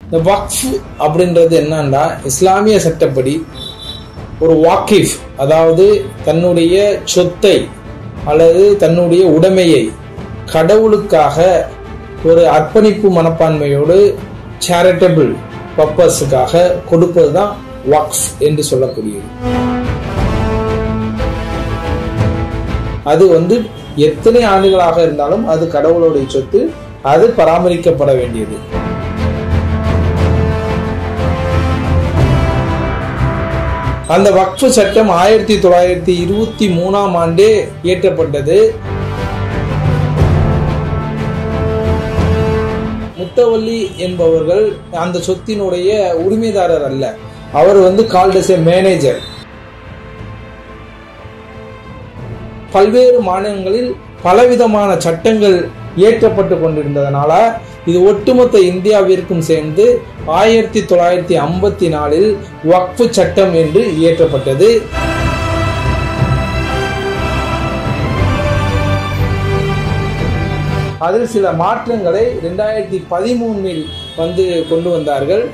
இந்த வக்ஃப் அப்படின்றது என்னன்னா, இஸ்லாமிய சட்டப்படி ஒரு வாக்கிஃப், அதாவது தன்னுடைய சொத்தை அல்லது தன்னுடைய உடைமையை கடவுளுக்காக ஒரு அர்ப்பணிப்பு மனப்பான்மையோடு சேரிட்டபிள் பர்பஸுக்காக கொடுப்பது தான் வக்ஃப் என்று சொல்லக்கூடியது. அது எத்தனை ஆண்டுகளாக இருந்தாலும் அது கடவுளுடைய சொத்து, அது பராமரிக்கப்பட வேண்டியது. அந்த வக்ஃப் சட்டம் 1923 ஆண்டே இயற்றப்பட்டது. முத்தவல்லி என்பவர்கள் அந்த சொத்தினுடைய உரிமைதாரர் அல்ல, அவர் கால்ட் as a மேனேஜர். பல்வேறு மாநிலங்களில் பலவிதமான சட்டங்கள் இயற்றப்பட்டு கொண்டிருந்ததனால இது ஒட்டுமொத்த இந்தியாவிற்கும் சேர்ந்து 1954 வக்ஃப் சட்டம் என்று இயற்றப்பட்டது. அதில் சில மாற்றங்களை 2013 கொண்டு வந்தார்கள்.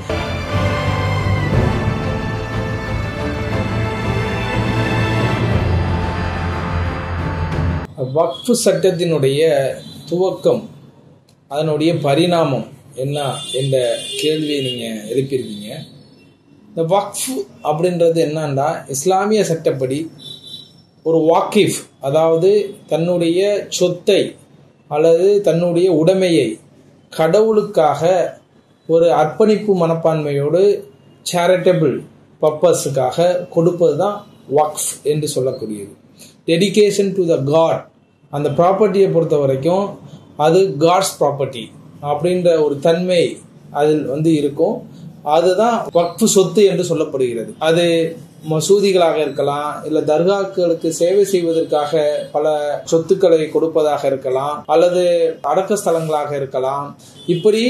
வக்ஃப் சட்டத்தினுடைய துவக்கம், அதனுடைய பரிணாமம் என்ன என்ற கேள்வியை நீங்க எழுப்பியிருக்கீங்க. இந்த வக்ஃப் அப்படின்றது என்னன்னா, இஸ்லாமிய சட்டப்படி ஒரு வாக்கிஃப், அதாவது தன்னுடைய சொத்தை அல்லது தன்னுடைய உடைமையை கடவுளுக்காக ஒரு அர்ப்பணிப்பு மனப்பான்மையோடு சேரிட்டபிள் பர்பஸுக்காக கொடுப்பது தான் வக்ஃப் என்று சொல்லக்கூடியது. Dedication to the God. அந்த ப்ராப்பர்ட்டியை பொறுத்த வரைக்கும் அது காட்ஸ் ப்ராப்பர்ட்டி அப்படின்ற ஒரு தன்மை அதில் இருக்கும். அதுதான் வக்ஃப் சொத்து என்று சொல்லப்படுகிறது. அது மசூதிகளாக இருக்கலாம், இல்ல தர்காக்களுக்கு சேவை செய்வதற்காக பல சொத்துக்களை கொடுப்பதாக இருக்கலாம், அல்லது அடக்க ஸ்தலங்களாக இருக்கலாம். இப்படி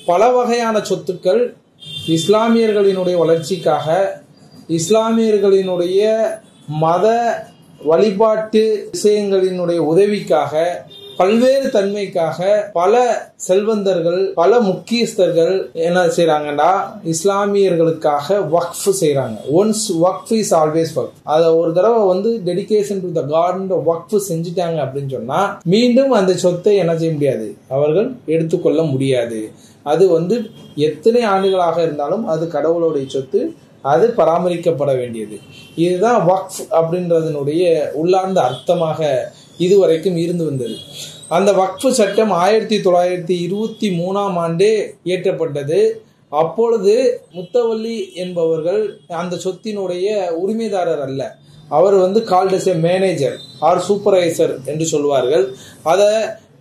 பல வகையான சொத்துக்கள் இஸ்லாமியர்களினுடைய வளர்ச்சிக்காக, இஸ்லாமியர்களினுடைய மத வழிபாட்டு விஷயங்களினுடைய உதவிக்காக, பல்வேறு தன்மைக்காக பல செல்வந்தர்கள், பல முக்கியஸ்தர்கள் என்ன செய்யறாங்கன்னா, இஸ்லாமியர்களுக்காக வக்ஃப் செய்யறாங்க. ஒன்ஸ் வக்ஃப் இஸ் ஆல்வேஸ் வக்ஃப். அத ஒரு தடவை டெடிகேஷன் டு த காட் வக்ஃப் செஞ்சுட்டாங்க அப்படின்னு சொன்னா மீண்டும் அந்த சொத்தை என்ன செய்ய முடியாது, அவர்கள் எடுத்துக்கொள்ள முடியாது. அது எத்தனை ஆண்டுகளாக இருந்தாலும் அது கடவுளுடைய சொத்து, அது பராமரிக்கப்பட வேண்டியது. இதுதான் வக்ஃப் அப்படின்றதனுடைய உள்ளார்ந்த அர்த்தமாக இதுவரைக்கும் இருந்து வந்தது. அந்த வக்ஃப் சட்டம் 1923 ஆண்டே இயற்றப்பட்டது. அப்பொழுது முத்தவல்லி என்பவர்கள் அந்த சொத்தினுடைய உரிமைதாரர் அல்ல, அவர் called as a manager or supervisor என்று சொல்வார்கள். அதை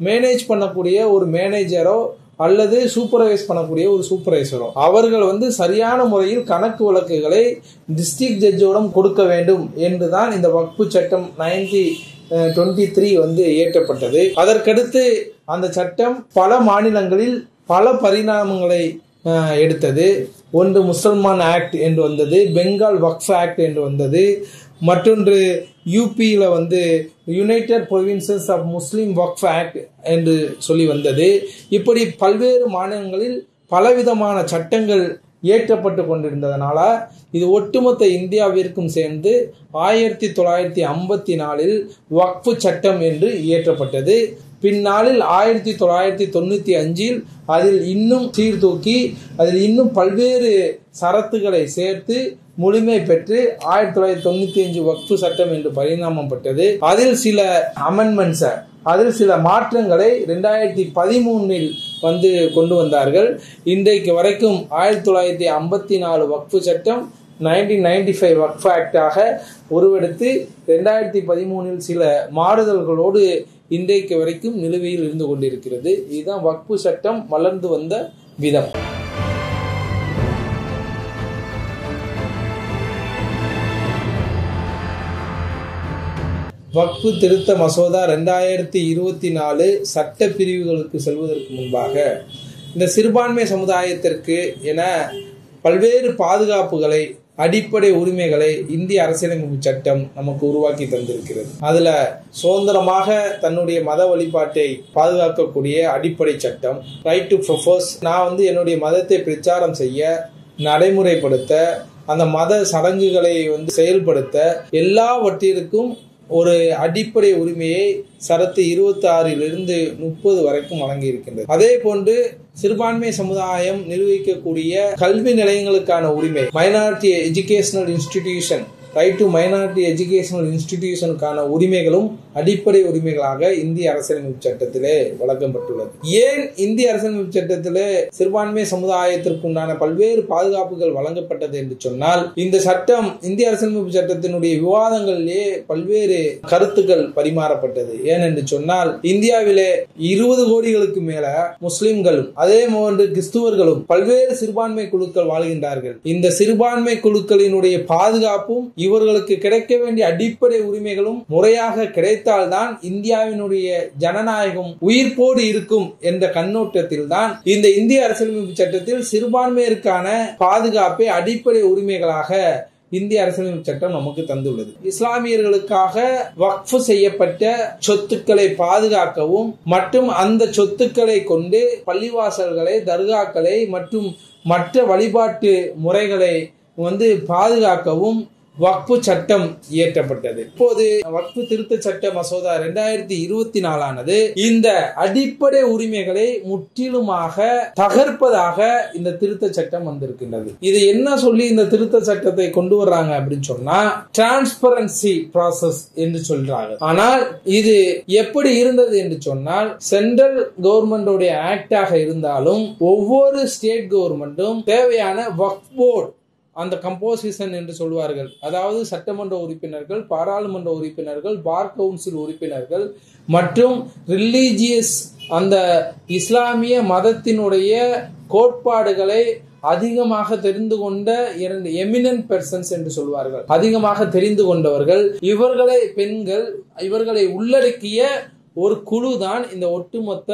மேனேஜ் பண்ணக்கூடிய ஒரு மேனேஜரோ அல்லது சூப்பர்வைஸ் பண்ணக்கூடிய ஒரு சூப்பர்வைசரோ அவர்கள் சரியான முறையில் கணக்கு வழக்குகளை டிஸ்ட்ரிக்ட் ஜட்ஜோடம் கொடுக்க வேண்டும் என்றுதான் இந்த வக்ஃப் சட்டம் 1923 இயற்றப்பட்டது. அதற்கடுத்து அந்த சட்டம் பல மாநிலங்களில் பல பரிணாமங்களை எடுத்தது. ஒன்று முசல்மான் ஆக்ட் என்று வந்தது, பெங்கால் வக்ஃப் ஆக்ட் என்று வந்தது, மற்றொன்று யூபியில united provinces of Muslim Waqf act என்று சொல்லி வந்தது. இப்படி பல்வேறு மாநிலங்களில் பலவிதமான சட்டங்கள் இயற்றப்பட்டு கொண்டிருந்ததனால இது ஒட்டுமொத்த இந்தியாவிற்கும் சேர்ந்து 1954 வக்ஃப் சட்டம் என்று இயற்றப்பட்டது. பின்னாளில் 1995 அதில் இன்னும் சீர்தூக்கி அதில் இன்னும் பல்வேறு சரத்துகளை சேர்த்து முழுமை பெற்று 1995 வக்ஃப் சட்டம் என்று பரிணாமப்பட்டது. அதில் சில அமெண்ட்மெண்ட்ஸ், அதில் சில மாற்றங்களை 2013 கொண்டு வந்தார்கள். இன்றைக்கு வரைக்கும் 1954 வக்ஃப் சட்டம் 1995 வக்ஃப் ஆக்டாக உருவெடுத்து 2013 சில மாறுதல்களோடு இன்றைக்கு வரைக்கும் நிலுவையில் இருந்து கொண்டிருக்கிறது. இதுதான் வக்ஃப் சட்டம் வளர்ந்து வந்த விதம். வக்ஃப் திருத்த மசோதா 2024 சட்ட பிரிவுகளுக்கு செல்வதற்கு முன்பாக இந்த சிறுபான்மை சமுதாயத்திற்கு என பல்வேறு பாதுகாப்புகளை அடிப்படை உரிமைகளை இந்திய அரசியலமைப்பு சட்டம் நமக்கு உருவாக்கி தந்திருக்கிறது. அதுல சுதந்திரமாக தன்னுடைய மத வழிபாட்டை பாதுகாக்கக்கூடிய அடிப்படை சட்டம், ரைட் டு ப்ரொபோஸ், நான் என்னுடைய மதத்தை பிரச்சாரம் செய்ய, நடைமுறைப்படுத்த, அந்த மத சடங்குகளை செயல்படுத்த, எல்லாவற்றிற்கும் ஒரு அடிப்படை உரிமையை சரத்து 26 30 வரைக்கும் வழங்கி இருக்கின்றது. அதே போன்று சிறுபான்மை சமுதாயம் நிர்வகிக்கக்கூடிய கல்வி நிலையங்களுக்கான உரிமை, minority educational institution, right to minority educational இன்ஸ்டிடியூஷனுக்கான உரிமைகளும் அடிப்படை உரிமைகளாக இந்திய அரசியலமைப்பு சட்டத்திலே வழங்கப்பட்டுள்ளது. ஏன் இந்திய அரசியலமைப்பு சட்டத்திலே சிறுபான்மை சமுதாயத்திற்கு உண்டான பல்வேறு பாதுகாப்புகள் வழங்கப்பட்டது என்று சொன்னால், இந்த சட்டம் இந்திய அரசியலமைப்பு சட்டத்தினுடைய விவாதங்களிலே பல்வேறு கருத்துக்கள் பரிமாறப்பட்டது. ஏனென்று சொன்னால், இந்தியாவிலே 20 கோடிகளுக்கு மேல முஸ்லிம்களும் அதே போன்று கிறிஸ்துவர்களும் பல்வேறு சிறுபான்மை குழுக்கள் வாழ்கின்றார்கள். இந்த சிறுபான்மை குழுக்களினுடைய பாதுகாப்பும் இவர்களுக்கு கிடைக்க வேண்டிய அடிப்படை உரிமைகளும் முறையாக கிடைத்தால்தான் இந்தியாவினுடைய ஜனநாயகம் உயிர்ப்போடு இருக்கும் என்ற கண்ணோட்டத்தில் தான் இந்த இந்திய அரசியலமைப்பு சட்டத்தில் சிறுபான்மையருக்கான பாதுகாப்பை அடிப்படை உரிமைகளாக இந்திய அரசியலமைப்பு சட்டம் நமக்கு தந்துள்ளது. இஸ்லாமியர்களுக்காக வக்ஃப் செய்யப்பட்ட சொத்துக்களை பாதுகாக்கவும் மற்றும் அந்த சொத்துக்களை கொண்டு பள்ளிவாசல்களை, தர்காக்களை மற்றும் மற்ற வழிபாட்டு முறைகளை பாதுகாக்கவும் வக்ஃபு சட்டம் இயற்றப்பட்டது. இப்போது வக்ஃபு திருத்த சட்ட மசோதா 2024 இந்த அடிப்படை உரிமைகளை முற்றிலுமாக தகர்ப்பதாக இந்த திருத்த சட்டம் வந்திருக்கின்றது. இது என்ன சொல்லி இந்த திருத்த சட்டத்தை கொண்டு வர்றாங்க அப்படின்னு சொன்னா, டிரான்ஸ்பரன்சி ப்ராசஸ் என்று சொல்றாங்க. ஆனால் இது எப்படி இருந்தது என்று சொன்னால், சென்ட்ரல் கவர்மெண்டோட ஆக்டாக இருந்தாலும் ஒவ்வொரு ஸ்டேட் கவர்மெண்ட்டும் தேவையான வக்ஃப் போர்டு, அந்த கம்போசிஷன் என்று சொல்வார்கள், அதாவது சட்டமன்ற உறுப்பினர்கள், பாராளுமன்ற உறுப்பினர்கள், பார் கவுன்சில் உறுப்பினர்கள் மற்றும் ரிலீஜியஸ் அந்த இஸ்லாமிய மதத்தினுடைய கோட்பாடுகளை அதிகமாக தெரிந்து கொண்ட 2 எமினன்ட் பெர்சன்ஸ் என்று சொல்வார்கள், அதிகமாக தெரிந்து கொண்டவர்கள், இவர்களை பெண்கள், இவர்களை உள்ளடக்கிய ஒரு குழு தான் இந்த ஒட்டுமொத்த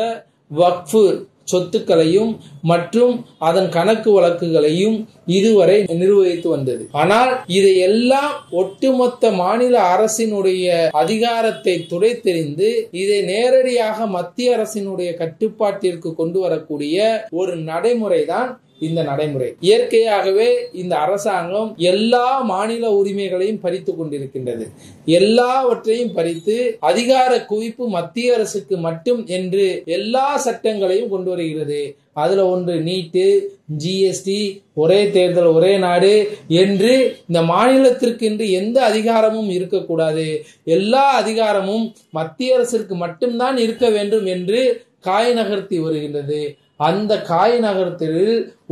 வக்ஃபு சொத்துக்களையும் மற்றும் அதன் கணக்கு வழக்குகளையும் இதுவரை நிர்வகித்து வந்தது. ஆனால் இதையெல்லாம் ஒட்டுமொத்த மாநில அரசினுடைய அதிகாரத்தை துடைத்தெறிந்து இதை நேரடியாக மத்திய அரசினுடைய கட்டுப்பாட்டிற்கு கொண்டு வரக்கூடிய ஒரு நடைமுறைதான் இந்த நடைமுறை. இயற்கையாகவே இந்த அரசாங்கம் எல்லா மாநில உரிமைகளையும் பறித்து கொண்டிருக்கின்றது. எல்லாவற்றையும் பறித்து அதிகார குவிப்பு மத்திய அரசுக்கு மட்டும் என்று எல்லா சட்டங்களையும் கொண்டு வருகிறது. அதுல ஒன்று நீட்டு, ஜிஎஸ்டி, ஒரே தேர்தல் ஒரே நாடு என்று இந்த மாநிலத்திற்கு என்று எந்த அதிகாரமும் இருக்கக்கூடாது, எல்லா அதிகாரமும் மத்திய அரசிற்கு மட்டும்தான் இருக்க வேண்டும் என்று காய் நகர்த்தி வருகின்றது. அந்த காய் நகரத்தில்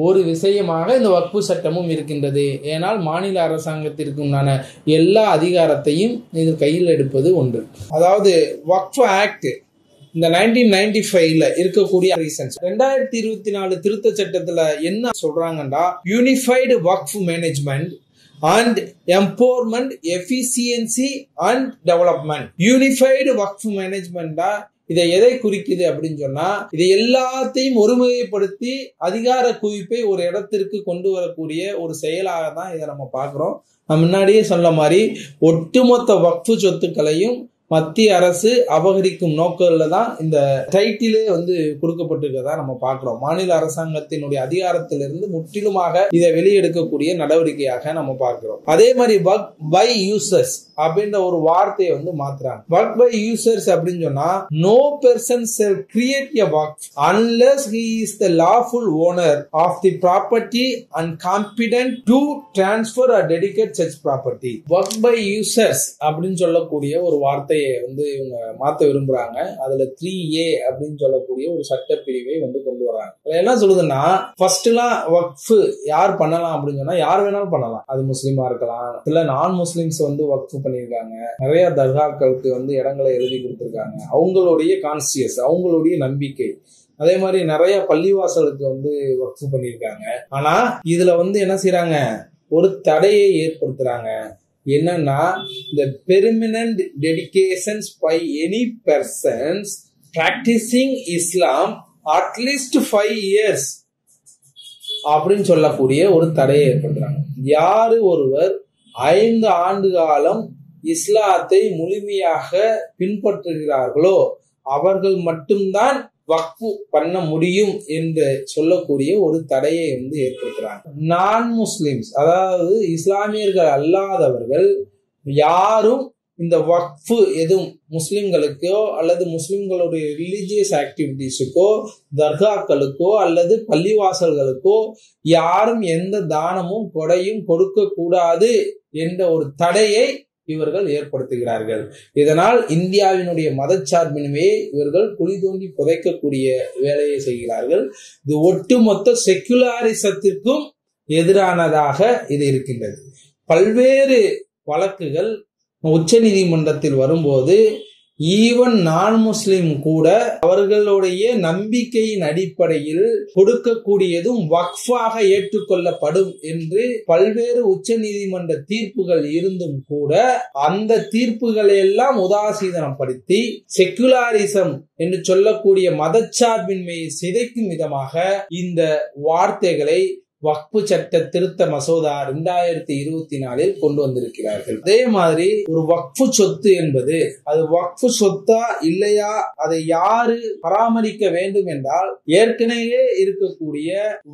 ஒரு விஷயமாக இந்த வக்ஃபு சட்டமும் இருக்கின்றது. ஏனால் மாநில அரசாங்கத்திற்கு உண்டான எல்லா அதிகாரத்தையும் இது கையில் எடுப்பது ஒன்று. அதாவது வக்ஃபு ஆக்ட் இந்த 1995 இருக்கக்கூடிய ரீசன்ஸ் 2024 திருத்த சட்டத்துல என்ன சொல்றாங்கன்னா, unified Waqf management and empowerment, efficiency and development. Unified Waqf மேனேஜ்மெண்டா இதை எதை குறிக்குது அப்படின்னு சொன்னா, இதை எல்லாத்தையும் ஒருமுறைப்படுத்தி அதிகார குவிப்பை ஒரு இடத்திற்கு கொண்டு வரக்கூடிய ஒரு செயலாக தான் இதை நம்ம பார்க்கிறோம். நான் முன்னாடியே சொன்ன மாதிரி ஒட்டுமொத்த வக்ஃபு சொத்துக்களையும் மத்திய அரசு அபகரிக்கும் நோக்கத்துல தான் இந்த டைட்டிலே கொடுக்கப்பட்டிருக்கதா நம்ம பார்க்கிறோம். மாநில அரசாங்கத்தினுடைய அதிகாரத்திலிருந்து முற்றிலுமாக இதை வெளியெடுக்கக்கூடிய நடவடிக்கையாக நம்ம பார்க்கிறோம். அதே மாதிரி வக்ஃப் பை யூசர்ஸ் அப்படின்ற ஒரு வார்த்தையை மாத்துறாங்க. வக்ஃப் பை யூசர்ஸ் அப்படின்னு சொன்னா, no person shall create a waqf unless he is the lawful owner of the property and competent to transfer or dedicate such property. Waqf by users அப்படின்னு சொல்லக்கூடிய ஒரு வார்த்தை இவங்க மாத்த விரும்புறாங்க. அதுல 3A அப்படின்னு சொல்லக்கூடிய ஒரு சட்ட பிரிவை கொண்டு வராங்க. என்ன சொல்லுதுன்னா, ஃபர்ஸ்ட் எல்லாம் வக்ஃப் யார் பண்ணலாம் அப்படின்னு சொன்னா, யார் வேணாலும் பண்ணலாம். அது முஸ்லிமா இருக்கலாம், இல்ல நான் முஸ்லிம்ஸ் வக்ஃப் பண்ணிருக்காங்க. நிறைய தர்காக்களுக்கு இடங்களை எழுதி கொடுத்திருக்காங்க. அவங்களுடைய கான்சியஸ், அவங்களுடைய நம்பிக்கை. அதே மாதிரி நிறைய பள்ளிவாசலுக்கு வக்ஃப் பண்ணிருக்காங்க. ஆனா இதுல என்ன செய்யறாங்க, ஒரு தடையை ஏற்படுத்துறாங்க. என்னன்னா, the permanent dedications by any persons practicing Islam at least 5 years அப்படின்னு சொல்லக்கூடிய ஒரு தடையை ஏற்படுத்துறாங்க. யாரு ஒருவர் 5 ஆண்டு காலம் இஸ்லாத்தை முழுமையாக பின்பற்றுகிறார்களோ அவர்கள் மட்டும்தான் வக்ஃபு பண்ண முடியும் என்று சொல்லக்கூடிய ஒரு தடையை ஏற்படுத்துறாங்க. நான் முஸ்லிம்ஸ், அதாவது இஸ்லாமியர்கள் அல்லாதவர்கள் யாரும் இந்த வக்ஃபு எதுவும் முஸ்லிம்களுக்கோ அல்லது முஸ்லிம்களுடைய ரிலீஜியஸ் ஆக்டிவிட்டிஸுக்கோ தர்காக்களுக்கோ அல்லது பள்ளிவாசல்களுக்கோ யாரும் எந்த தானமும் கொடையும் கொடுக்க கூடாது என்ற ஒரு தடையை இவர்கள் ஏற்படுத்துகிறார்கள். இதனால் இந்தியாவினுடைய மதச்சார்பின்மையை இவர்கள் குழி தோண்டி புதைக்கக்கூடிய வேலையை செய்கிறார்கள். இது ஒட்டுமொத்த செக்குலாரிசத்திற்கும் எதிரானதாக இது இருக்கின்றது. பல்வேறு வழக்குகள் உச்ச நீதிமன்றத்தில் வரும்போது ஈவன் நான் முஸ்லிம் கூட அவர்களுடைய நம்பிக்கையின் அடிப்படையில் கொடுக்கக்கூடியதும் வக்ஃபாக ஏற்றுக்கொள்ளப்படும் என்று பல்வேறு உச்ச நீதிமன்ற தீர்ப்புகள் இருந்தும் கூட அந்த தீர்ப்புகளை எல்லாம் உதாசீனப்படுத்தி செக்குலாரிசம் என்று சொல்லக்கூடிய மதச்சார்பின்மையை சிதைக்கும் விதமாக இந்த வார்த்தைகளை வக்ஃபு சட்ட திருத்த மசோதா 2024 கொண்டு வந்திருக்கிறார்கள். அதே மாதிரி ஒரு வக்ஃபு சொத்து என்பது அது வக்ஃபு சொத்தா இல்லையா, அதை யாரு பராமரிக்க வேண்டும் என்றால் ஏற்கனவே இருக்கக்கூடிய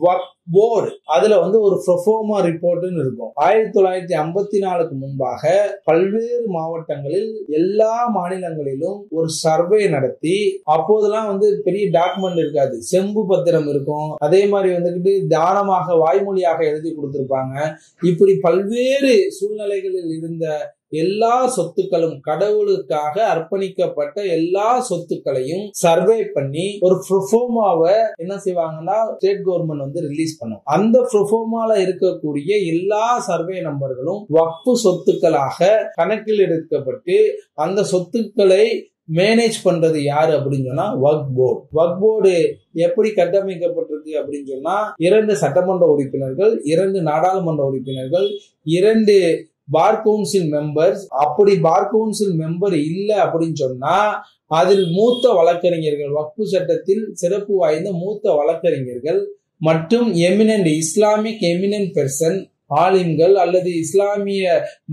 வக்ஃப் போர்டு அதுல ஒரு ப்ரோஃபார்மா ரிப்போர்ட்னு இருக்கும். 1954 முன்பாக பல்வேறு மாவட்டங்களில் எல்லா மாநிலங்களிலும் ஒரு சர்வே நடத்தி, அப்போதெல்லாம் பெரிய டாக்குமெண்ட் இருக்காது, செம்பு பத்திரம் இருக்கும். அதே மாதிரி தானமாக வாய்மொழியாக எழுதி கொடுத்திருப்பாங்க. இப்படி பல்வேறு சூழ்நிலைகளில் இருந்த எல்லா சொத்துக்களும், கடவுளுக்காக அர்ப்பணிக்கப்பட்ட எல்லா சொத்துக்களையும் சர்வே பண்ணி ஒரு ப்ரோஃபார்மாவை என்ன செய்வாங்கன்னா ஸ்டேட் கவர்மெண்ட் ரிலீஸ் பண்ணும். அந்த ப்ரோஃபார்மால இருக்கக்கூடிய எல்லா சர்வே நம்பர்களும் வக்ஃபு சொத்துக்களாக கணக்கில் எடுக்கப்பட்டு அந்த சொத்துக்களை மேனேஜ் பண்றது யாரு அப்படின்னு சொன்னா வக்ஃப் போர்டு. வக்ஃப் போர்டு எப்படி கட்டமைக்கப்பட்டிருக்கு அப்படின்னு சொன்னா 2 சட்டமன்ற உறுப்பினர்கள், 2 நாடாளுமன்ற உறுப்பினர்கள், 2 பார் கவுன்சில் மெம்பர்ஸ். அப்படி பார் கவுன்சில் மெம்பர் இல்ல அப்படின்னு சொன்னா அதில் மூத்த வழக்கறிஞர்கள், வக்ஃபு சட்டத்தில் சிறப்பு வாய்ந்த மூத்த வழக்கறிஞர்கள் மற்றும் எமினன்ட் இஸ்லாமிக் எமினன்ட் பெர்சன், ஆலிம்கள் அல்லது இஸ்லாமிய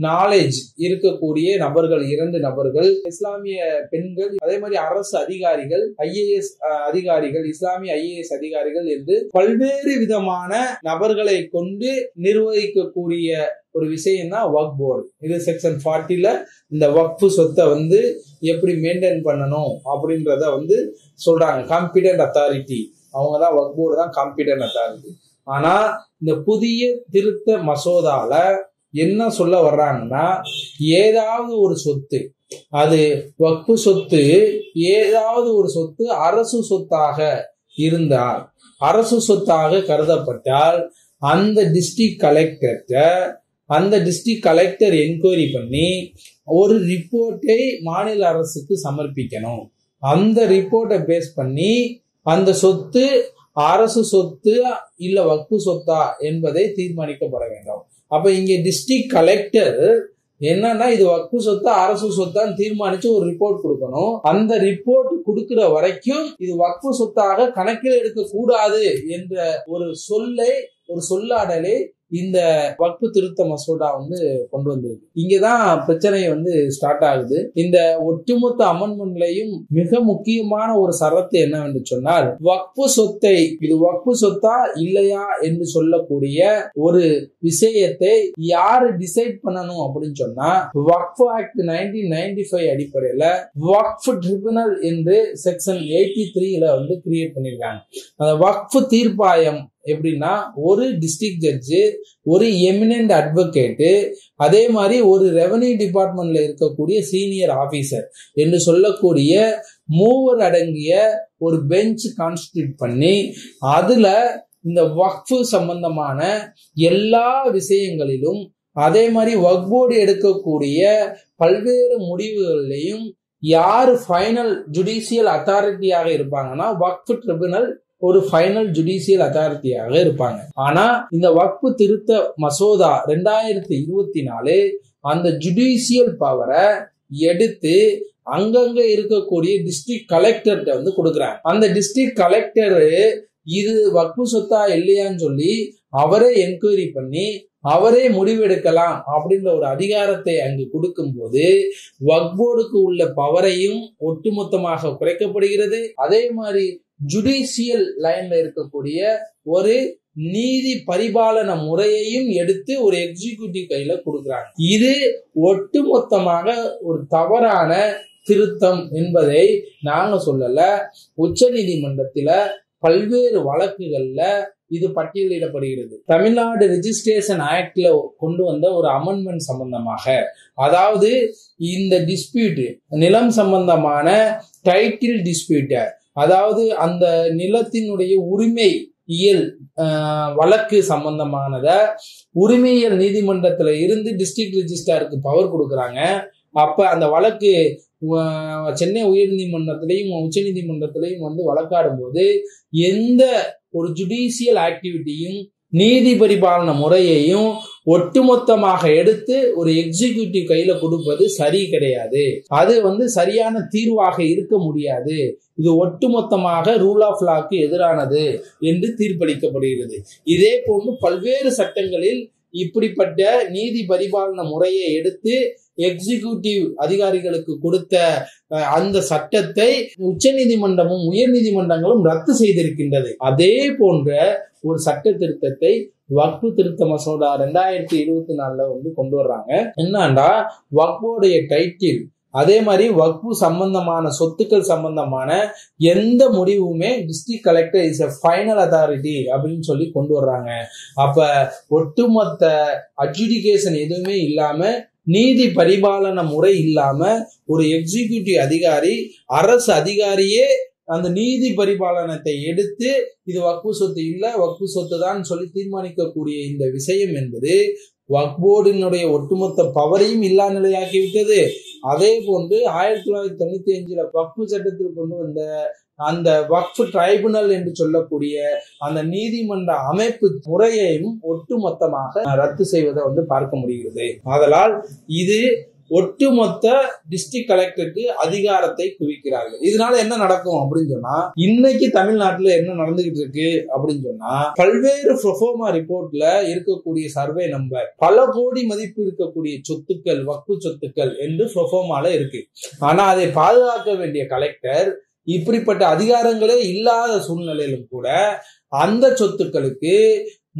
நாலேஜ் இருக்கக்கூடிய நபர்கள், 2 நபர்கள், இஸ்லாமிய பெண்கள், அதே மாதிரி அரசு அதிகாரிகள், IAS அதிகாரிகள், இஸ்லாமிய IAS அதிகாரிகள் என்று பல்வேறு விதமான நபர்களை கொண்டு நிர்வகிக்கக்கூடிய ஒரு விஷயம் தான் வக்ஃப் போர்டு. இது செக்ஷன் 40ல இந்த வக்ஃபு சொத்தை எப்படி மெயின்டைன் பண்ணணும் அப்படின்றத சொல்றாங்க. காம்பிடன்ட் அத்தாரிட்டி அவங்க தான், வக்ஃப் போர்டு தான் காம்பிடன்ட் அத்தாரிட்டி. ஆனா இந்த புதிய திருத்த மசோதால என்ன சொல்ல வர்றாங்கன்னா, ஏதாவது ஒரு சொத்து, அது வக்ஃபு சொத்து, ஏதாவது ஒரு சொத்து அரசு சொத்தாக இருந்தால், அரசு சொத்தாக கருதப்பட்டால் அந்த டிஸ்ட்ரிக்ட் கலெக்டர் என்கொயரி பண்ணி ஒரு ரிப்போர்ட்டை மாநில அரசுக்கு சமர்ப்பிக்கணும். அந்த ரிப்போர்ட்டை பேஸ் பண்ணி அந்த சொத்து அரசு சொத்து இல்ல வக்ஃபு சொத்தா என்பதை தீர்மானிக்கப்பட வேண்டும். அப்ப இங்க டிஸ்ட்ரிக்ட் கலெக்டர் என்னன்னா இது வக்ஃபு சொத்தா அரசு சொத்தான்னு தீர்மானிச்சு ஒரு ரிப்போர்ட் கொடுக்கணும். அந்த ரிப்போர்ட் கொடுக்கிற வரைக்கும் இது வக்ஃபு சொத்தாக கணக்கில் எடுக்க கூடாது என்ற ஒரு சொல்லாடலை இந்த வக்ஃபு திருத்த மசோதா கொண்டு வந்திருக்கு. இங்கதான் பிரச்சனை ஸ்டார்ட் ஆகுது. இந்த ஒட்டுமொத்த அமெண்ட்மெண்ட்லயும் மிக முக்கியமான ஒரு சரத்து என்னவென்று சொன்னால், வக்ஃபு சொத்தை இது வக்ஃபு சொத்தா இல்லையா என்று சொல்லக்கூடிய ஒரு விஷயத்தை யாரு டிசைட் பண்ணணும் அப்படின்னு சொன்னா, வக்ஃப் ஆக்ட் 1995 அடிப்படையில வக்ஃப் ட்ரிபியூனல் என்று செக்ஷன் 83ல கிரியேட் பண்ணிருக்காங்க. அந்த வக்ஃப் தீர்ப்பாயம் எப்படின்னா, ஒரு டிஸ்ட்ரிக்ட் ஜட்ஜு, ஒரு எமினன்ட் அட்வொகேட்டு, அதே மாதிரி ஒரு ரெவன்யூ டிபார்ட்மெண்ட்ல இருக்கக்கூடிய சீனியர் ஆபீசர் என்று சொல்லக்கூடிய 3 அடங்கிய ஒரு பெஞ்ச் கான்ஸ்டிடியூட் பண்ணி அதுல இந்த வக்ஃபு சம்பந்தமான எல்லா விஷயங்களிலும், அதே மாதிரி வக்ஃப் போர்டு எடுக்கக்கூடிய பல்வேறு முடிவுகளிலையும் யாரு ஃபைனல் ஜுடிஷியல் அத்தாரிட்டியாக இருப்பாங்கன்னா வக்ஃப் ட்ரிபியூனல் ஒரு ஃபைனல் ஜுடிஷியல் அத்தாரிட்டியாக இருப்பாங்க. ஆனா இந்த வக்ஃபு திருத்த மசோதா 2024 அந்த ஜுடிஷியல் பவரை எடுத்து அங்கங்க இருக்கக்கூடிய டிஸ்ட்ரிக்ட் கலெக்டர்கிட்ட கொடுக்குறாங்க. அந்த டிஸ்ட்ரிக்ட் கலெக்டர் இது வக்ஃபு சொத்தா இல்லையான்னு சொல்லி அவரே என்கொயரி பண்ணி அவரே முடிவெடுக்கலாம் அப்படின்ற ஒரு அதிகாரத்தை அங்கு கொடுக்கும் போது வக்ஃப் போர்டுக்கு உள்ள பவரையும் ஒட்டுமொத்தமாக குறைக்கப்படுகிறது. அதே மாதிரி ஜுடிஷியல் லைன்ல இருக்கக்கூடிய ஒரு நீதி பரிபாலன முறையையும் எடுத்து ஒரு எக்ஸிகியூட்டிவ் கையில கொடுக்குறாங்க. இது ஒட்டுமொத்தமாக ஒரு தவறான திருத்தம் என்பதை நாங்க சொல்லல. உச்ச நீதிமன்றத்துல பல்வேறு வழக்குகள்ல இது பட்டியலிடப்படுகிறது. தமிழ்நாடு ரெஜிஸ்ட்ரேஷன் ஆக்ட்ல கொண்டு வந்த ஒரு அமெண்ட்மெண்ட் சம்பந்தமாக, அதாவது இந்த டிஸ்பியூட் நிலம் சம்பந்தமான டைட்டில் டிஸ்பியூட், அதாவது அந்த நிலத்தினுடைய உரிமை இயல் வழக்கு சம்பந்தமானத உரிமையியல் நீதிமன்றத்துல இருந்து டிஸ்ட்ரிக்ட் ரெஜிஸ்ட்ராருக்கு பவர் கொடுக்கறாங்க. அப்ப அந்த வழக்கு சென்னை உயர் நீதிமன்றத்திலையும் உச்ச நீதிமன்றத்திலையும் வந்து வழக்காடும் போது எந்த ஒரு ஜுடிஷியல் ஆக்டிவிட்டியும் நீதி பரிபாலன முறையையும் ஒட்டுமொத்தமாக எடுத்து ஒரு எக்ஸிகியூட்டிவ் கையில கொடுப்பது சரி கிடையாது. அது வந்து சரியான தீர்வாக இருக்க முடியாது. இது ஒட்டுமொத்தமாக ரூல் ஆஃப் லாக்கு எதிரானது என்று தீர்ப்பளிக்கப்படுகிறது. இதே போன்று பல்வேறு சட்டங்களில் இப்படிப்பட்ட நீதி பரிபாலன முறையை எடுத்து எக்ஸிகியூட்டிவ் அதிகாரிகளுக்கு கொடுத்த அந்த சட்டத்தை உச்ச நீதிமன்றமும் உயர் நீதிமன்றங்களும் ரத்து செய்திருக்கின்றது. அதே போன்ற ஒரு சட்ட திருத்தத்தை வக்ஃபு திருத்த மசோதா 2024 வந்து கொண்டு வர்றாங்க. என்னன்னா வக்ஃபோடைய டைட்டில், அதே மாதிரி வக்ஃபு சம்பந்தமான சொத்துக்கள் சம்பந்தமான எந்த முடிவுமே district collector is a final authority அப்படின்னு சொல்லி கொண்டு வர்றாங்க. அப்ப ஒட்டுமொத்த அட்ஜுடிகேஷன் எதுவுமே இல்லாம, நீதி பரிபாலன முறை இல்லாம ஒரு எக்ஸிகியூட்டிவ் அதிகாரி, அரசு அதிகாரியே அந்த நீதி பரிபாலனத்தை எடுத்து இது வக்ஃபு சொத்து இல்ல வக்ஃபு சொத்து தான் சொல்லி தீர்மானிக்கக்கூடிய இந்த விஷயம் என்பது வக்ஃப் போர்டினுடைய ஒட்டுமொத்த பவரையும் இல்லா நிலையாக்கிவிட்டது. அதே போன்று 1995 வக்ஃபு சட்டத்தில் கொண்டு வந்த அந்த வக்ஃப் ட்ரைபுனல் என்று சொல்லக்கூடிய அந்த நீதிமன்ற அமைப்பு முறையையும் ஒட்டுமொத்தமாக ரத்து செய்வதை வந்து பார்க்க முடிகிறது. ஆதலால் இது ஒட்டுமொத்த டிஸ்ட்ரிக்ட் கலெக்டருக்கு அதிகாரத்தை குவிக்கிறார்கள். இதனால என்ன நடக்கும் அப்படின்னு சொன்னா, இன்னைக்கு தமிழ்நாட்டுல என்ன நடந்துகிட்டு இருக்கு அப்படின்னு சொன்னா, பல்வேறு ப்ரோஃபோமா ரிப்போர்ட்ல இருக்கக்கூடிய சர்வே நம்பர் பல கோடி மதிப்பு இருக்கக்கூடிய சொத்துக்கள், வக்ஃபு சொத்துக்கள் என்று ப்ரோஃபோமால இருக்கு. ஆனா அதை பாதுகாக்க வேண்டிய கலெக்டர் இப்படிப்பட்ட அதிகாரங்களே இல்லாத சூழ்நிலையிலும் கூட அந்த சொத்துக்களுக்கு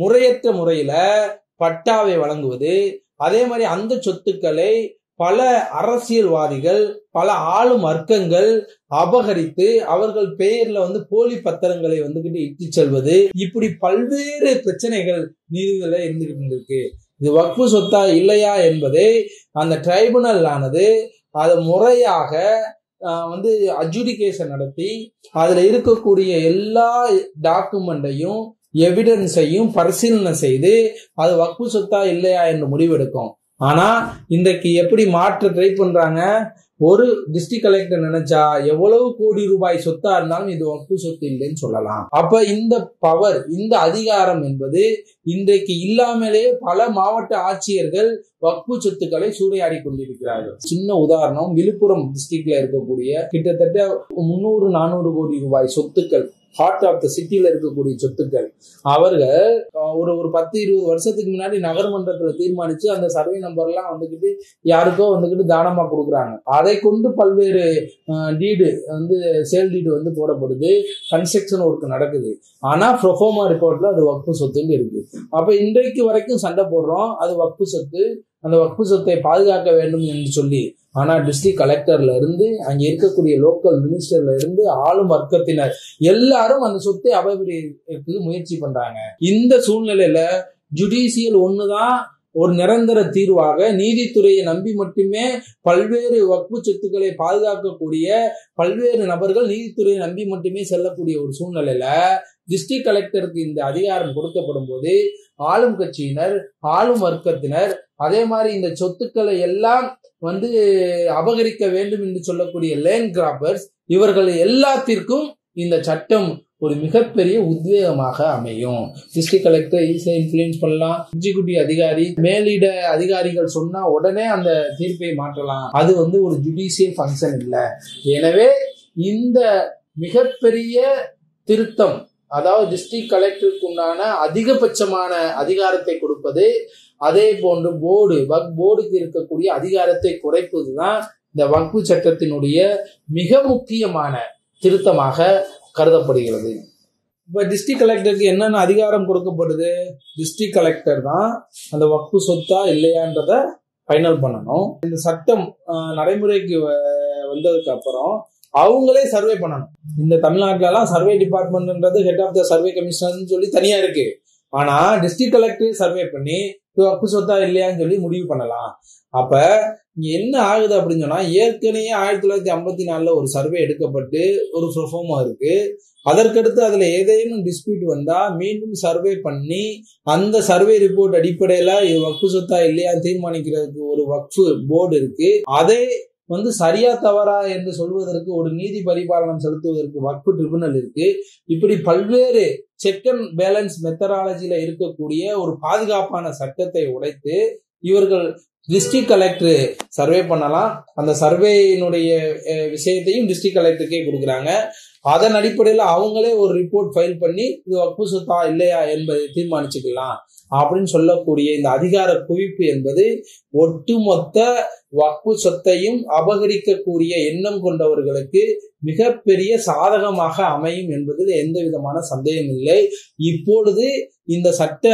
முறையற்ற முறையில பட்டாவை வழங்குவது, அதே மாதிரி அந்த சொத்துக்களை பல அரசியல்வாதிகள், பல ஆளும் வர்க்கங்கள் அபகரித்து அவர்கள் பெயர்ல வந்து போலி பத்திரங்களை வந்துகிட்டு இட்டு செல்வது, இப்படி பல்வேறு பிரச்சனைகள் நீதிகளை இருந்துகிட்டு இருக்கு. இது வக்ஃபு சொத்தா இல்லையா என்பதை அந்த ட்ரைபுனல் ஆனது அதை முறையாக வந்து அட்ஜுடிகேஷன் நடத்தி அதுல இருக்கக்கூடிய எல்லா டாக்குமெண்டையும் எவிடன்ஸையும் பரிசீலனை செய்து அது வக்ஃபு சொத்தா இல்லையா என்று முடிவெடுக்கும். ஆனா இன்றைக்கு எப்படி மாற்ற ட்ரை பண்றாங்க, ஒரு டிஸ்ட்ரிக்ட் கலெக்டர் நினைச்சா எவ்வளவு கோடி ரூபாய் சொத்தா இருந்தாலும் இது வக்ஃபு சொத்து இல்லைன்னு சொல்லலாம். அப்ப இந்த பவர், இந்த அதிகாரம் என்பது இன்றைக்கு இல்லாமலே பல மாவட்ட ஆட்சியர்கள் வக்ஃபு சொத்துக்களை சூறையாடி கொண்டிருக்கிறார்கள். சின்ன உதாரணம், விழுப்புரம் டிஸ்ட்ரிக்ட்ல இருக்கக்கூடிய கிட்டத்தட்ட 300-400 கோடி ரூபாய் சொத்துக்கள், ஹார்ட் ஆஃப் த சிட்டியில இருக்கக்கூடிய சொத்துக்கள், அவர்கள் ஒரு 10-20 வருஷத்துக்கு முன்னாடி நகர்மன்றத்துல தீர்மானிச்சு அந்த சர்வே நம்பர் எல்லாம் வந்துகிட்டு யாருக்கோ வந்துகிட்டு தானமா கொடுக்குறாங்க. அதை கொண்டு பல்வேறு டீடு வந்து சேல் டீடு வந்து போடப்படுது, கன்ஸ்ட்ரக்ஷன் ஒர்க் நடக்குது. ஆனா ப்ரோஃபோமா ரிப்போர்ட்ல அது வக்ஃபு சொத்துன்னு இருக்கு. அப்ப இன்றைக்கு வரைக்கும் சண்டை போடுறோம் அது வக்ஃபு சொத்து, அந்த வக்ஃபு சொத்தை பாதுகாக்க வேண்டும் என்று சொல்லி. ஆனா டிஸ்ட்ரிக்ட் கலெக்டர்ல இருந்து அங்க இருக்கக்கூடிய லோக்கல் மினிஸ்டர்ல இருந்து ஆளும் வர்க்கத்தினர் எல்லாரும் அந்த சொத்தை அபகரிக்க முயற்சி பண்றாங்க. இந்த சூழ்நிலையில ஜுடிஷியல் ஒண்ணுதான் ஒரு நிரந்தர தீர்வாக, நீதித்துறையை நம்பி மட்டுமே பல்வேறு வக்ஃபு சொத்துக்களை பாதுகாக்கக்கூடிய பல்வேறு நபர்கள் நீதித்துறையை நம்பி மட்டுமே செல்லக்கூடிய ஒரு சூழ்நிலையில டிஸ்ட்ரிக்ட் கலெக்டருக்கு இந்த அதிகாரம் கொடுக்கப்படும் போது ஆளும் கட்சியினர், ஆளும் வர்க்கத்தினர், அதே மாதிரி இந்த சொத்துக்களை எல்லாம் வந்து அபகரிக்க வேண்டும் என்று சொல்லக்கூடிய லேண்ட் கிராப்பர்ஸ், இவர்கள் எல்லாத்திற்கும் இந்த சட்டம் ஒரு மிகப்பெரிய உத்வேகமாக அமையும். டிஸ்ட்ரிக்ட் கலெக்டர் ஈஸியா இன்ஃப்ளூயன்ஸ் பண்ணலாம். எக்ஸிகியூட்டிவ் அதிகாரி, மேலிட அதிகாரிகள் சொன்னா உடனே அந்த தீர்ப்பை மாற்றலாம். அது வந்து ஒரு ஜுடிஷியல் ஃபங்க்ஷன் இல்லை. எனவே இந்த மிகப்பெரிய திருத்தம், அதாவது டிஸ்ட்ரிக்ட் கலெக்டருக்கு உண்டான அதிகபட்சமான அதிகாரத்தை கொடுப்பது, அதே போன்று வக்ஃப் போர்டுக்கு இருக்கக்கூடிய அதிகாரத்தை குறைப்பதுதான் இந்த வக்ஃபு சட்டத்தினுடைய மிக முக்கியமான திருத்தமாக கருதப்படுகிறது. இப்ப டிஸ்ட்ரிக்ட் கலெக்டருக்கு என்னென்ன அதிகாரம் கொடுக்கப்படுது? டிஸ்ட்ரிக்ட் கலெக்டர் தான் அந்த வக்ஃபு சொத்தா இல்லையான்றத ஃபைனல் பண்ணணும். இந்த சட்டம் நடைமுறைக்கு வந்ததுக்கு அப்புறம் அவங்களே சர்வே பண்ணணும். இந்த தமிழ்நாட்டுல எல்லாம் சர்வே டிபார்ட்மெண்ட்ன்றது head of the survey commissioner சொல்லி தனியா இருக்கு. ஆனா டிஸ்ட்ரிக்ட் கலெக்டர் சர்வே பண்ணி இது வக்ஃபு சொத்தா இல்லையான்னு சொல்லி முடிவு பண்ணலாம். அப்ப இங்க என்ன ஆகுது அப்படின்னு சொன்னா, ஏற்கனவே 1954 ஒரு சர்வே எடுக்கப்பட்டு ஒரு ப்ரொஃபார்மா இருக்கு. அதற்கடுத்து அதுல ஏதேனும் டிஸ்பியூட் வந்தா மீண்டும் சர்வே பண்ணி அந்த சர்வே ரிப்போர்ட் அடிப்படையில இது வக்ஃபு சொத்தா இல்லையா தீர்மானிக்கிறதுக்கு ஒரு வக்ஃபு போர்டு இருக்கு. அதை சரியா தவறா என்று சொல்வதற்கு ஒரு நீதி பரிபாலனம் செலுத்துவதற்கு வக்ஃபு ட்ரிபியூனல் இருக்கு. இப்படி பல்வேறு செக் அண்ட் பேலன்ஸ் மெத்தடாலஜில இருக்கக்கூடிய ஒரு பாதுகாப்பான சட்டத்தை உடைத்து இவர்கள் டிஸ்ட்ரிக்ட் கலெக்டர் சர்வே பண்ணலாம். அந்த சர்வேயினுடைய விஷயத்தையும் டிஸ்ட்ரிக்ட் கலெக்டருக்கே கொடுக்குறாங்க. அதன் அடிப்படையில் அவங்களே ஒரு ரிப்போர்ட் ஃபைல் பண்ணி இது வக்ஃபு சொத்தா இல்லையா என்பதை தீர்மானிச்சுக்கலாம் அப்படின்னு சொல்லக்கூடிய இந்த அதிகார குவிப்பு என்பது ஒட்டுமொத்த வக்ஃபு சொத்தையும் அபகரிக்கக்கூடிய எண்ணம் கொண்டவர்களுக்கு மிகப்பெரிய சாதகமாக அமையும் என்பதில் எந்த விதமான சந்தேகம் இல்லை. இப்பொழுது இந்த சட்ட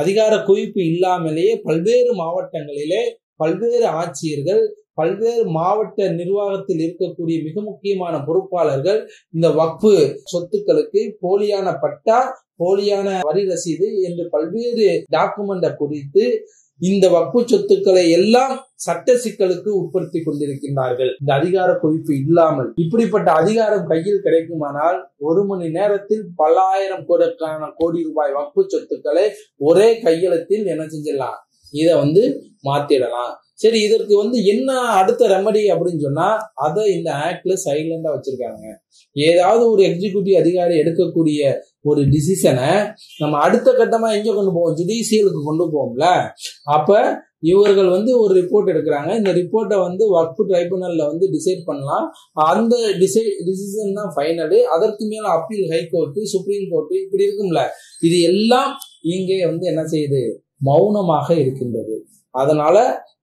அதிகார குவிப்பு இல்லாமலேயே பல்வேறு மாவட்டங்களிலே பல்வேறு ஆட்சியர்கள், பல்வேறு மாவட்ட நிர்வாகத்தில் இருக்கக்கூடிய மிக முக்கியமான பொறுப்பாளர்கள் இந்த வக்ஃபு சொத்துக்களுக்கு போலியான பட்டா, போலியான வரி ரசீது என்று பல்வேறு டாக்குமெண்ட்டை குறித்து இந்த வக்ஃபு சொத்துக்களை எல்லாம் சட்ட சிக்கலுக்கு உட்படுத்தி கொண்டிருக்கின்றார்கள். இந்த அதிகார குவிப்பு இல்லாமல் இப்படிப்பட்ட அதிகாரம் கையில் கிடைக்குமானால் 1 மணி நேரத்தில் பல்லாயிரம் கோடி ரூபாய் வக்ஃபு சொத்துக்களை ஒரே கையெழுத்தில் என்ன செஞ்சிடலாம், இதை மாத்திடலாம். சரி, இதற்கு என்ன அடுத்த ரெமடி அப்படின்னு சொன்னா, அதை இந்த ஆக்ட்ல சைலண்டா வச்சிருக்காங்க. ஏதாவது ஒரு எக்ஸிக்யூட்டிவ் அதிகாரி எடுக்கக்கூடிய ஒரு டிசிஷனை நம்ம அடுத்த கட்டமா எங்க கொண்டு போவோம், ஜுடிஷியலுக்கு கொண்டு போவோம்ல. அப்ப இவர்கள் ஒரு ரிப்போர்ட் எடுக்கிறாங்க. இந்த ரிப்போர்ட்டை வக்ஃபு ட்ரைபுனல்ல டிசைட் பண்ணலாம். அந்த டிசிஷன் தான் ஃபைனலு. அதற்கு மேல அப்பீல், ஹைகோர்ட், சுப்ரீம் கோர்ட் இப்படி இருக்கும்ல. இது எல்லாம் இங்கே என்ன செய்யுது, மௌனமாக இருக்கின்றது. அதனால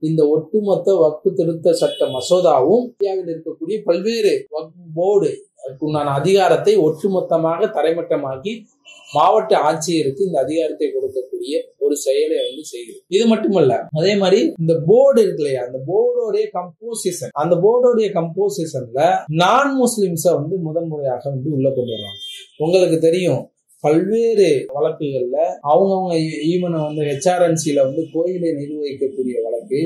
இந்த ஒட்டுமொத்த வக்ஃபு திருத்த சட்ட மசோதாவும் இந்தியாவில் இருக்கக்கூடிய பல்வேறு வக்ஃபு போர்டு உண்டான அதிகாரத்தை ஒட்டுமொத்தமாக தரைமட்டமாக்கி மாவட்ட ஆட்சியருக்கு இந்த அதிகாரத்தை கொடுக்கக்கூடிய ஒரு செயலை செய்யுது. இது மட்டுமல்ல, அதே மாதிரி இந்த போர்டு இருக்கு இல்லையா, அந்த போர்டோடைய கம்போசிஷன், அந்த போர்டோடைய கம்போசிஷன்ல நான் முஸ்லிம்ஸை முதன் முறையாக உள்ள கொண்டு வருவாங்க. உங்களுக்கு தெரியும், பல்வேறு வழக்குகள்ல அவங்க ஈவன் ஹெச்ஆர்என்சில கோயிலை நிர்வகிக்கக்கூடிய வழக்கு,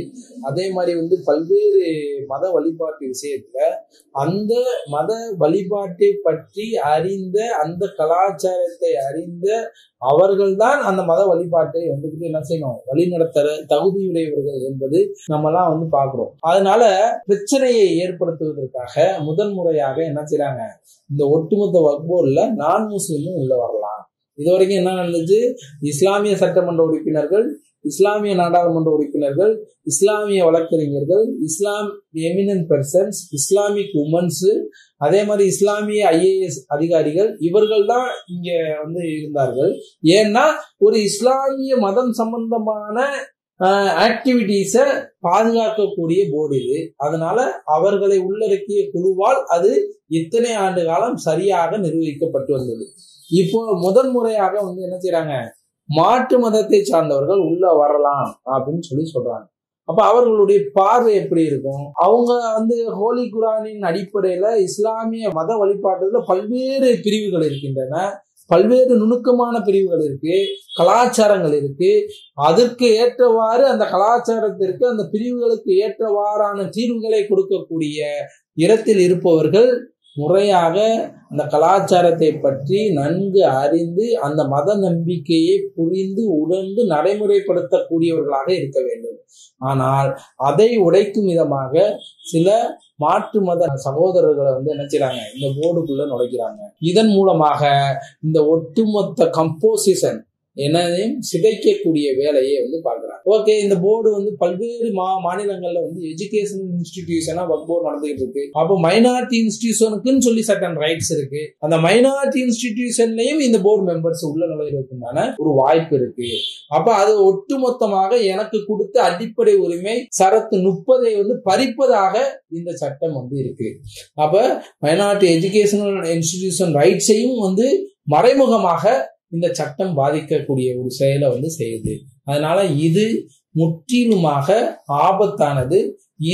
அதே மாதிரி பல்வேறு மத வழிபாட்டு விஷயத்துல அந்த மத வழிபாட்டை பற்றி அறிந்த, அந்த கலாச்சாரத்தை அறிந்த அவர்கள்தான் அந்த மத வழிபாட்டை என்ன செய்யணும், வழிநடத்த தகுதியுடையவர்கள் என்பது நம்மலாம் பாக்குறோம். அதனால பிரச்சனையை ஏற்படுத்துவதற்காக முதன் முறையாக என்ன செய்யறாங்க, இந்த ஒட்டுமொத்த வக்ஃப் போர்டுல நான் முஸ்லிமும் உள்ள வரலாம். இதுவரைக்கும் என்ன நடந்துச்சு, இஸ்லாமிய சட்டமன்ற உறுப்பினர்கள், இஸ்லாமிய நாடாளுமன்ற உறுப்பினர்கள், இஸ்லாமிய வழக்கறிஞர்கள், இஸ்லாம் எமினன்ட் பர்சன்ஸ், இஸ்லாமிக் உமன்ஸ், அதே மாதிரி இஸ்லாமிய IAS அதிகாரிகள், இவர்கள் தான் இங்க இருந்தார்கள். ஏன்னா ஒரு இஸ்லாமிய மதம் சம்பந்தமான ஆக்டிவிட்டிஸ பாதுகாக்கக்கூடிய போர்டு இது. அதனால அவர்களை உள்ளடக்கிய குழுவால் அது இத்தனை ஆண்டு காலம் சரியாக நிர்வகிக்கப்பட்டு வந்தது. இப்போ முதன் முறையாக என்ன செய்யறாங்க, மாற்று மதத்தை சார்ந்தவர்கள் உள்ள வரலாம் அப்படின்னு சொல்றாங்க. அப்ப அவர்களுடைய பார்வை எப்படி இருக்கும்? அவங்க ஹோலி குரானின் அடிப்படையில இஸ்லாமிய மத வழிபாட்டுல பல்வேறு பிரிவுகள் இருக்கின்றன, பல்வேறு நுணுக்கமான பிரிவுகள் இருக்கு, கலாச்சாரங்கள் இருக்கு. அதற்கு ஏற்றவாறு அந்த கலாச்சாரத்திற்கு, அந்த பிரிவுகளுக்கு ஏற்றவாறான தீர்வுகளை கொடுக்கக்கூடிய இடத்தில் இருப்பவர்கள் முறையாக அந்த கலாச்சாரத்தை பற்றி நன்கு அறிந்து அந்த மத நம்பிக்கையை புரிந்து உணர்ந்து நடைமுறைப்படுத்தக்கூடியவர்களாக இருக்க வேண்டும். ஆனால் அதை உடைக்கும் விதமாக சில மாற்று மத சகோதரர்களை என்ன செய்றாங்க, இந்த போர்டுக்குள்ள நுழைக்கிறாங்க. இதன் மூலமாக இந்த ஒட்டுமொத்த கம்போசிஷன் என்னதையும் சிதைக்கக்கூடிய வேலையை வந்து பாக்குறாங்க. ஓகே, இந்த போர்டு வந்து பல்வேறு மாநிலங்கள்ல வந்து எஜுகேஷனல் இன்ஸ்டிடியூஷனா வக்ஃப் போர்டு நடந்துகிட்டு இருக்கு. அப்போ மைனாரிட்டி இன்ஸ்டிடியூஷனுக்குன்னு சொல்லி சட்டன் ரைட்ஸ் இருக்கு. அந்த மைனாரிட்டி இன்ஸ்டிடியூஷன்லயும் இந்த போர்டு மெம்பர்ஸ் உள்ள நுழைவதற்கான ஒரு வாய்ப்பு இருக்கு. அப்ப அது ஒட்டுமொத்தமாக எனக்கு கொடுத்த அடிப்படை உரிமை சரத்து 30 வந்து பறிப்பதாக இந்த சட்டம் வந்து இருக்கு. அப்ப மைனாரிட்டி எஜுகேஷனல் இன்ஸ்டிடியூஷன் ரைட்ஸையும் வந்து மறைமுகமாக இந்த சட்டம் பாதிக்கக்கூடிய ஒரு செயலை வந்து செய்யுது. அதனால இது முற்றிலுமாக ஆபத்தானது.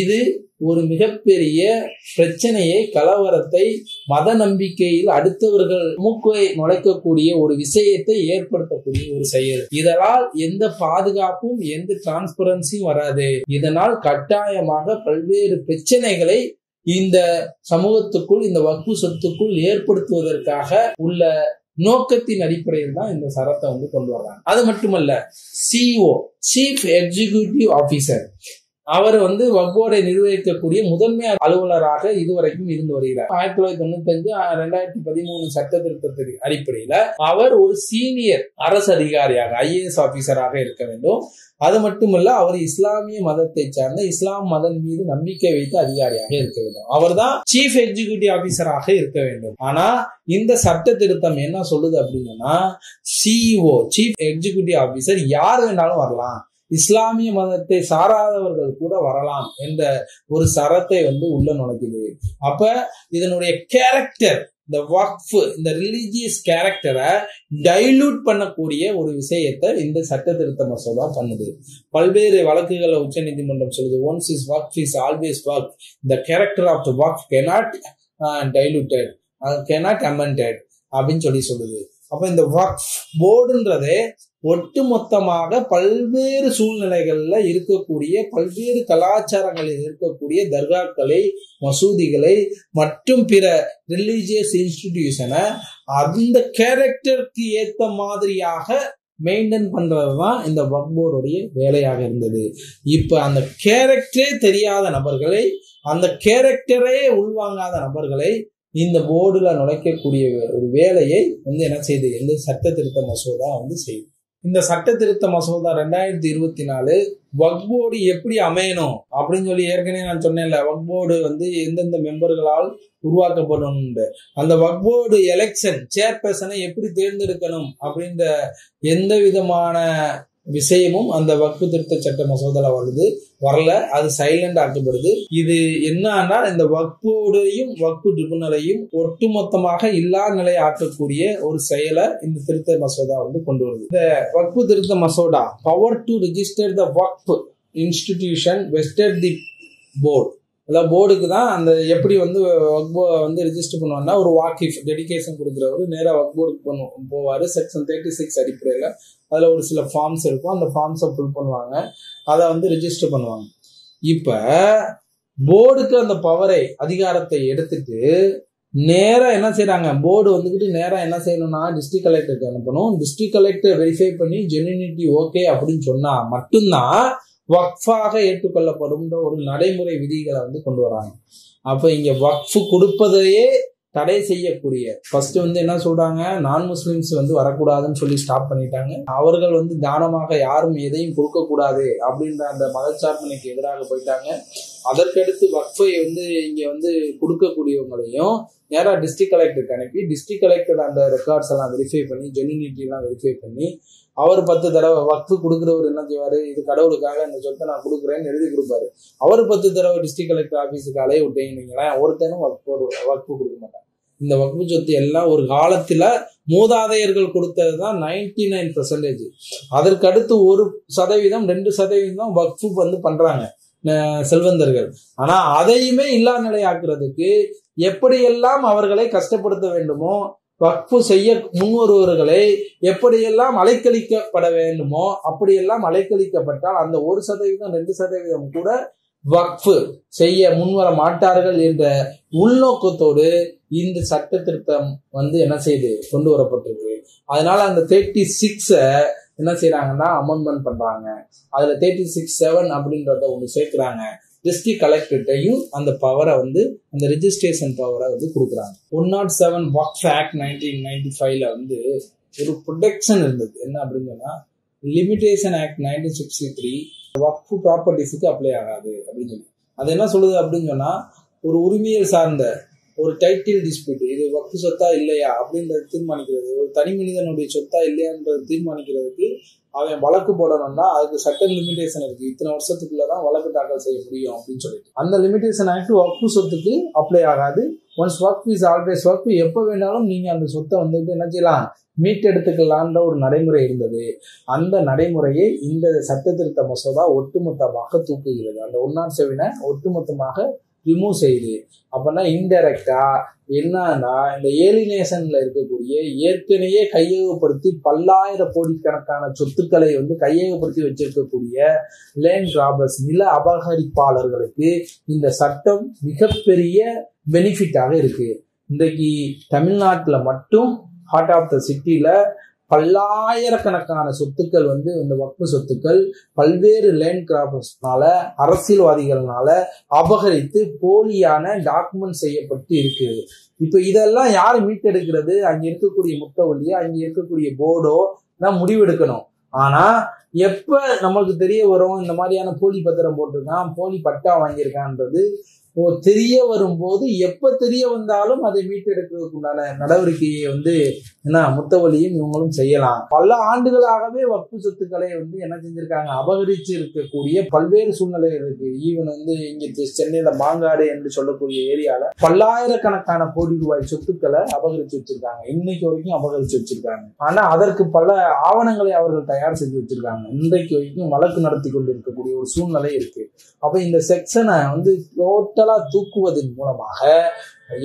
இது ஒரு மிகப்பெரிய பிரச்சனையை, கலவரத்தை, மத நம்பிக்கையில் அடுத்தவர்கள் மூக்கை நுழைக்கக்கூடிய ஒரு விஷயத்தை ஏற்படுத்தக்கூடிய ஒரு செயல். இதனால் எந்த பாதுகாப்பும் எந்த டிரான்ஸ்பரன்சியும் வராது. இதனால் கட்டாயமாக பல்வேறு பிரச்சனைகளை இந்த சமூகத்துக்குள், இந்த வக்ஃபு சொத்துக்குள் ஏற்படுத்துவதற்காக உள்ள நோக்கத்தின் அடிப்படையில் தான் இந்த சரத்தை வந்து கொண்டு வர்றாங்க. அது மட்டுமல்ல, சிஇஓ, சீஃப் எக்ஸிகியூட்டிவ் ஆபீசர், அவர் வந்து வக்ஃப் போர்டை நிர்வகிக்கக்கூடிய முதன்மை அலுவலராக இதுவரைக்கும் இருந்து வருகிறார். 1995 2013 சட்ட திருத்தத்தின் அடிப்படையில அவர் ஒரு சீனியர் அரசு அதிகாரியாக, IAS ஆபீசராக இருக்க வேண்டும். அது மட்டுமல்ல, அவர் இஸ்லாமிய மதத்தை சார்ந்த, இஸ்லாம் மதம் மீது நம்பிக்கை வைத்த அதிகாரியாக இருக்க வேண்டும். அவர் தான் சீஃப் எக்ஸிகியூட்டிவ் ஆபீசராக இருக்க வேண்டும். ஆனா இந்த சட்ட திருத்தம் என்ன சொல்லுது அப்படின்னா, சிஇஓ, சீஃப் எக்ஸிகியூட்டிவ் ஆபீசர் யார் வேணாலும் வரலாம், இஸ்லாமிய மதத்தை சாராதவர்கள் கூட வரலாம் என்ற ஒரு சரத்தை வந்து உள்ள நுழைக்குது. அப்ப இதனுடைய கேரக்டர், இந்த வக்ஃப், இந்த ரிலீஜியஸ் கேரக்டரை டைலூட் பண்ணக்கூடிய ஒரு விஷயத்தை இந்த சட்ட திருத்த மசோதா பண்ணுது. பல்வேறு வழக்குகளை உச்ச நீதிமன்றம் சொல்லுது, once is waqf is always waqf, the character of the waqf cannot diluted, cannot amended அப்படின்னு சொல்லுது. அப்ப இந்த வக்ஃப் போர்டுன்றதே ஒட்டுமொத்தமாக பல்வேறு சூழ்நிலைகள்ல இருக்கக்கூடிய, பல்வேறு கலாச்சாரங்களில் இருக்கக்கூடிய தர்காக்களை, மசூதிகளை மற்றும் பிற ரிலீஜியஸ் இன்ஸ்டிடியூஷனை அந்த கேரக்டருக்கு ஏத்த மாதிரியாக மெயின்டைன் பண்றதுதான் இந்த வக்ஃப் போர்டுடைய வேலையாக இருந்தது. இப்ப அந்த கேரக்டரே தெரியாத நபர்களை, அந்த கேரக்டரே உள்வாங்காத நபர்களை இந்த போர்டுல நுழைக்கக்கூடிய ஒரு வேலையை வந்து என்ன செய்யுது, இந்த சட்ட திருத்த மசோதா வந்து செய்யுது. இந்த சட்ட திருத்த மசோதா 2024 வக்ஃப் போர்டு எப்படி அமையணும் அப்படின்னு சொல்லி ஏற்கனவே நான் சொன்னேன்ல, வக்ஃப் போர்டு வந்து எந்தெந்த மெம்பர்களால் உருவாக்கப்படும், அந்த வக்ஃப் போர்டு எலெக்ஷன் சேர்பர்சனை எப்படி தேர்ந்தெடுக்கணும் அப்படின்ற எந்த விதமான விஷயமும் அந்த வக்ஃபு திருத்த சட்ட மசோதால வரல. அது சைலண்ட் ஆக்கப்படுது. இது என்னன்னா, இந்த வக்ஃப் போர்டையும் வக்ஃபு ட்ரிபுனலையும் ஒட்டுமொத்தமாக இல்லா நிலை ஆக்கக்கூடிய ஒரு செயலை இந்த திருத்த மசோதா வந்து கொண்டு வருது. இந்த வக்ஃபு திருத்த மசோதா power to register the Waqf institution vested the board, அதாவது போர்டுக்கு தான் அந்த எப்படி வந்து வக்ஃப் வந்து ரிஜிஸ்டர் பண்ணுவாங்கன்னா, ஒரு வாக்கிஃப் டெடிகேஷன் கொடுக்குறவர் நேராக வக்ஃப் போர்டுக்கு போவார். செக்ஷன் 36 அடிப்படையில் அதில் ஒரு சில ஃபார்ம்ஸ் இருக்கும். அந்த ஃபார்ம்ஸை ஃபில் பண்ணுவாங்க, அதை வந்து ரிஜிஸ்டர் பண்ணுவாங்க. இப்போ போர்டுக்கு அந்த பவரை, அதிகாரத்தை எடுத்துட்டு நேராக என்ன செய்யறாங்க, போர்டு வந்துக்கிட்டு நேராக என்ன செய்யணும்னா டிஸ்ட்ரிக்ட் கலெக்டருக்கு அனுப்பணும். டிஸ்ட்ரிக்ட் கலெக்டர் வெரிஃபை பண்ணி ஜென்யூனிட்டி ஓகே அப்படின்னு சொன்னா மட்டும்தான் வக்ஃபாக ஏற்றுக்கொள்ளப்படும் ஒரு நடைமுறை விதிகளை வந்து கொண்டு வராங்க. அப்ப இங்க வக்ஃப் கொடுப்பதையே தடை செய்யக்கூடிய, ஃபர்ஸ்ட் வந்து என்ன சொல்றாங்க, நான் முஸ்லிம்ஸ் வந்து வரக்கூடாதுன்னு சொல்லி ஸ்டாப் பண்ணிட்டாங்க. அவர்கள் வந்து தானமாக யாரும் எதையும் கொடுக்க கூடாது அப்படின்ற அந்த மதச்சார்பினைக்கு எதிராக போயிட்டாங்க. அதற்கடுத்து வக்ஃபை வந்து இங்க வந்து கொடுக்கக்கூடியவங்களையும் நேரா டிஸ்ட்ரிக்ட் கலெக்டருக்கு அனுப்பி, டிஸ்ட்ரிக்ட் கலெக்டர் அந்த ரெக்கார்ட்ஸ் எல்லாம் வெரிஃபை பண்ணி, ஜென்யூனிட்டி எல்லாம் வெரிஃபை பண்ணி, அவர் 10 தடவை வக்ஃபு கொடுக்குறவர் என்ன செய்வாரு, இது கடவுளுக்காக இந்த சொத்தை நான் கொடுக்குறேன்னு எழுதி கொடுப்பாரு. அவர் 10 தடவை டிஸ்ட்ரிக்ட் கலெக்டர் ஆபீஸுக்கு அலைய விட்டீங்களேன், ஒருத்தனும் வக்ஃபு கொடுக்க மாட்டாங்க. இந்த வக்ஃபு சொத்து எல்லாம் ஒரு காலத்துல மூதாதையர்கள் கொடுத்ததுதான் 99%. அதற்கு அடுத்து 1%, 2% வக்ஃபு வந்து பண்றாங்க செல்வந்தர்கள். ஆனா அதையுமே இல்லா நிலையாக்குறதுக்கு எப்படியெல்லாம் அவர்களை கஷ்டப்படுத்த வேண்டுமோ, வக்ஃபு செய்ய முன்வருவர்களை எப்படியெல்லாம் அலைக்கழிக்கப்பட வேண்டுமோ அப்படியெல்லாம் அலைக்கழிக்கப்பட்டால் அந்த 1%, 2% கூட வக்ஃபு செய்ய முன்வர மாட்டார்கள் என்ற உள்நோக்கத்தோடு இந்த சட்ட திருத்தம் வந்து என்ன செய்து கொண்டு வரப்பட்டிருக்கு. அதனால அந்த 36 என்ன செய்யறாங்கன்னா அமெண்ட்மெண்ட் பண்றாங்க. அதுல 36(7) அப்படின்றத ஒண்ணு சேர்க்கிறாங்க. டிஸ்ட்ரிக்ட் கலெக்டர்ட்டையும் அந்த பவரை வந்து, அந்த ரெஜிஸ்ட்ரேஷன் பவரை வந்து கொடுக்குறாங்க. 107 வக்ஃப் ஆக்ட் 1995 வந்து ஒரு ப்ரொடெக்ஷன் இருந்தது. என்ன அப்படின்னு சொன்னா, லிமிடேஷன் ஆக்ட் 1963 வக்ஃப் ப்ராப்பர்ட்டிஸுக்கு அப்ளை ஆகாது அப்படின்னு சொல்லி. அது என்ன சொல்லுது அப்படின்னு சொன்னா, ஒரு உரிமையல் சார்ந்த ஒரு டைட்டில் டிஸ்பியூட், இது வக்ஃப் சொத்தா இல்லையா அப்படின்றத தீர்மானிக்கிறது, ஒரு தனி மனிதனுடைய சொத்தா இல்லையான்றதை தீர்மானிக்கிறதுக்கு அவன் வழக்கு போடணும்னா அதுக்கு சட்ட லிமிடேஷன் இருக்கு. இத்தனை வருஷத்துக்குள்ளதான் வழக்கு தாக்கல் செய்ய முடியும் அப்படின்னு சொல்லிட்டு அந்த லிமிடேஷன் ஆக்ட் வக்ஃப் சொத்துக்கு அப்ளை ஆகாது. ஒன்ஸ் வக்ஃப் இஸ் ஆல்வேஸ் வக்ஃப். எப்ப வேணாலும் நீங்க அந்த சொத்தை வந்துட்டு என்ன செய்யலாம், மீட்டெடுத்துக்கலான்ற ஒரு நடைமுறை இருந்தது. அந்த நடைமுறையை இந்த சட்ட திருத்த மசோதா ஒட்டுமொத்தமாக தூக்குகிறது. அந்த 107 ஒட்டுமொத்தமாக ரிமூவ் செய்யுது. அப்படின்னா இன்டைரக்டா என்னன்னா, இந்த ஏலினேஷன்ல இருக்கக்கூடிய ஏற்கனவே கையகப்படுத்தி பல்லாயிரம் கோடிக்கணக்கான சொத்துக்களை வந்து கையகப்படுத்தி வச்சிருக்கக்கூடிய லேண்ட் கிராபர்ஸ், நில அபகரிப்பாளர்களுக்கு இந்த சட்டம் மிகப்பெரிய பெனிஃபிட்டாக இருக்கு. இன்றைக்கு தமிழ்நாட்டுல மட்டும் ஹார்ட் ஆஃப் த சிட்டில பல்லாயிரக்கணக்கான சொத்துக்கள் வந்து இந்த வக்ஃப் சொத்துக்கள் பல்வேறு லேண்ட் கிராபர்ஸ்னால, அரசியல்வாதிகள்னால அபகரித்து போலியான டாக்குமெண்ட் செய்யப்பட்டு இருக்கு. இப்ப இதெல்லாம் யாரு மீட்டெடுக்கிறது? அங்க இருக்கக்கூடிய முத்தவல்லியோ, அங்க இருக்கக்கூடிய போர்டோ தான் முடிவெடுக்கணும். ஆனா எப்ப நமக்கு தெரிய வரும் இந்த மாதிரியான போலி பத்திரம் போட்டிருக்கான், போலி பட்டா வாங்கியிருக்கான்றது தெரிய வரும்போது, எப்ப தெரிய வந்தாலும் அதை மீட்டெடுக்கிறதுக்கு உண்டான நடவடிக்கையை வந்து என்ன முத்தவலியும் இவங்களும் செய்யலாம். பல ஆண்டுகளாகவே வக்ஃப் சொத்துக்களை வந்து என்ன செஞ்சிருக்காங்க, அபகரிச்சு இருக்கக்கூடிய பல்வேறு சூழ்நிலைகள் இருக்கு. ஈவன் வந்து இங்க சென்னையில மாங்காடு என்று சொல்லக்கூடிய ஏரியால பல்லாயிரக்கணக்கான கோடி ரூபாய் சொத்துக்களை அபகரிச்சு வச்சிருக்காங்க. இன்னைக்கு வரைக்கும் அபகரிச்சு வச்சிருக்காங்க. ஆனா அதற்கு பல ஆவணங்களை அவர்கள் தயார் செஞ்சு வச்சிருக்காங்க. இன்றைக்கு வரைக்கும் வழக்கு நடத்தி கொண்டு இருக்கக்கூடிய ஒரு சூழ்நிலை இருக்கு. அப்ப இந்த செக்ஷனை வந்து டோட்டலா தூக்குவதன் மூலமாக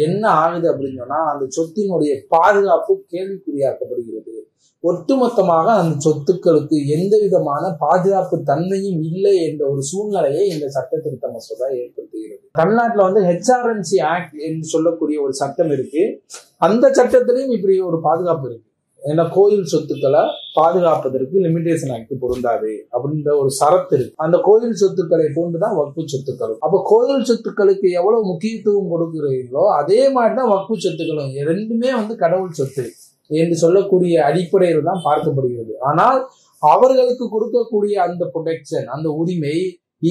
என்ன ஆகுது அப்படின்னு சொன்னா, அந்த சொத்தினுடைய பாதுகாப்பு கேள்விக்குறியாக்கப்படுகிறது. ஒட்டுமொத்தமாக அந்த சொத்துக்களுக்கு எந்த விதமான பாதுகாப்பு தன்மையும் இல்லை என்ற ஒரு சூழ்நிலையை இந்த சட்ட திருத்த மசோதா ஏற்படுத்துகிறது. தமிழ்நாட்டில் வந்து HRNC ஆக்ட் என்று சொல்லக்கூடிய ஒரு சட்டம் இருக்கு. அந்த சட்டத்திலையும் இப்படி ஒரு பாதுகாப்பு இருக்கு. ஏன்னா கோயில் சொத்துக்களை பாதுகாப்பதற்கு லிமிடேஷன் ஆக்ட் பொருந்தாது அப்படின்ற ஒரு சரத்து இருக்கு. அந்த கோயில் சொத்துக்களை போன்றுதான் வக்ஃபு சொத்துக்களும். அப்ப கோயில் சொத்துக்களுக்கு எவ்வளவு முக்கியத்துவம் கொடுக்கிறீங்களோ அதே மாதிரிதான் வக்ஃபு சொத்துக்களும். ரெண்டுமே வந்து கடவுள் சொத்து என்று சொல்லக்கூடிய அடிப்படையில் தான் பார்க்கப்படுகிறது. ஆனால் அவர்களுக்கு கொடுக்கக்கூடிய அந்த ப்ரொடெக்ஷன், அந்த உரிமை